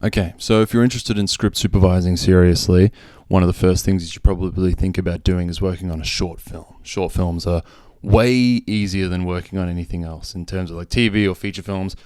Okay, so if you're interested in script supervising seriously, one of the first things you should probably think about doing is working on a short film. Short films are way easier than working on anything else in terms of like TV or feature films.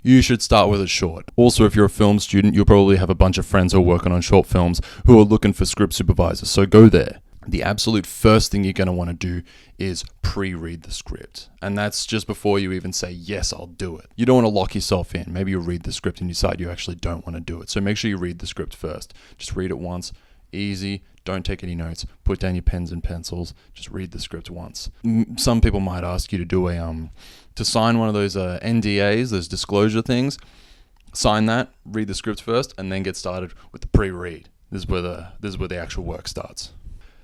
You should start with a short. Also, if you're a film student, you'll probably have a bunch of friends who are working on short films who are looking for script supervisors, so go there. The absolute first thing you're going to want to do is pre-read the script. And that's just before you even say, yes, I'll do it. You don't want to lock yourself in. Maybe you'll read the script and decide you actually don't want to do it. So make sure you read the script first. Just read it once. Easy. Don't take any notes. Put down your pens and pencils. Just read the script once. Some people might ask you to do to sign one of those NDAs, those disclosure things. Sign that, read the script first, and then get started with the pre-read. This is where the actual work starts.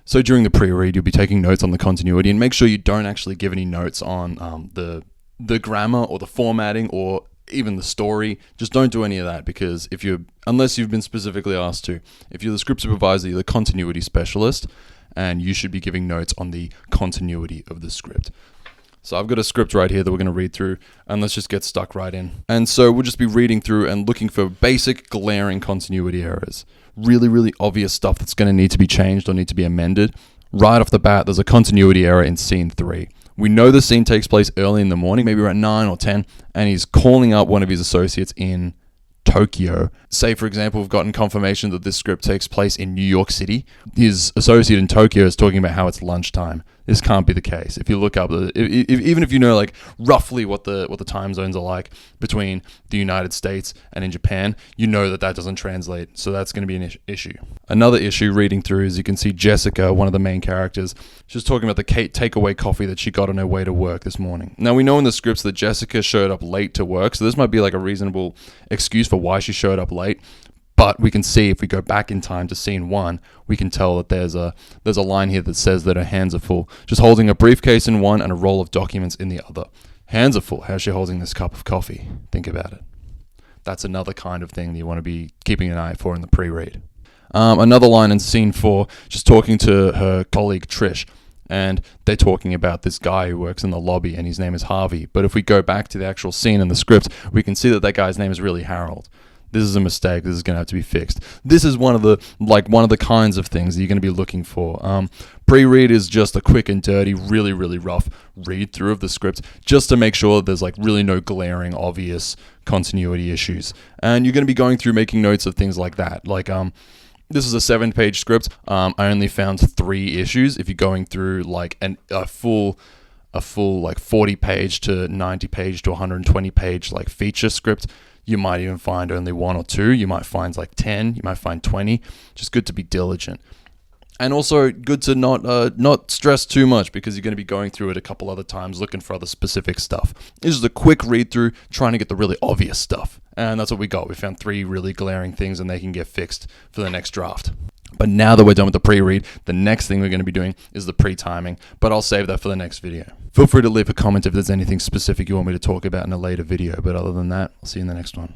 So during the pre-read, you'll be taking notes on the continuity, and make sure you don't actually give any notes on the grammar or the formatting or even the story. Just don't do any of that, because unless you've been specifically asked to. If you're the script supervisor, you're the continuity specialist, and you should be giving notes on the continuity of the script. So I've got a script right here that we're going to read through, and let's just get stuck right in. And so we'll just be reading through and looking for basic glaring continuity errors. Really, really obvious stuff that's going to need to be changed or need to be amended. Right off the bat, there's a continuity error in scene 3. We know the scene takes place early in the morning, maybe around 9 or 10, and he's calling up one of his associates in Tokyo. Say, for example, we've gotten confirmation that this script takes place in New York City. His associate in Tokyo is talking about how it's lunchtime. This can't be the case. If you look up, even if you know like roughly what the time zones are like between the United States and in Japan, you know that doesn't translate. So that's going to be an issue. Another issue reading through is you can see Jessica, one of the main characters, she's talking about the takeaway coffee that she got on her way to work this morning. Now we know in the scripts that Jessica showed up late to work, so this might be like a reasonable excuse for why she showed up late. But we can see if we go back in time to scene 1, we can tell that there's a line here that says that her hands are full. Just holding a briefcase in one and a roll of documents in the other. Hands are full. How's she holding this cup of coffee? Think about it. That's another kind of thing that you want to be keeping an eye for in the pre-read. Another line in scene 4, just talking to her colleague Trish. And they're talking about this guy who works in the lobby, and his name is Harvey. But if we go back to the actual scene in the script, we can see that guy's name is really Harold. This is a mistake. This is going to have to be fixed. This is one of the kinds of things that you're going to be looking for. Pre-read is just a quick and dirty, really, really rough read through of the script, just to make sure that there's like really no glaring, obvious continuity issues. And you're going to be going through making notes of things like that. Like, this is a 7-page script. I only found 3 issues. If you're going through like a full like 40-page to 90-page to 120-page like feature script, you might even find only 1 or 2. You might find like 10. You might find 20. Just good to be diligent. And also good to not stress too much, because you're going to be going through it a couple other times looking for other specific stuff. This is a quick read through, trying to get the really obvious stuff. And that's what we got. We found 3 really glaring things, and they can get fixed for the next draft. But now that we're done with the pre-read, the next thing we're going to be doing is the pre-timing, but I'll save that for the next video. Feel free to leave a comment if there's anything specific you want me to talk about in a later video, but other than that, I'll see you in the next one.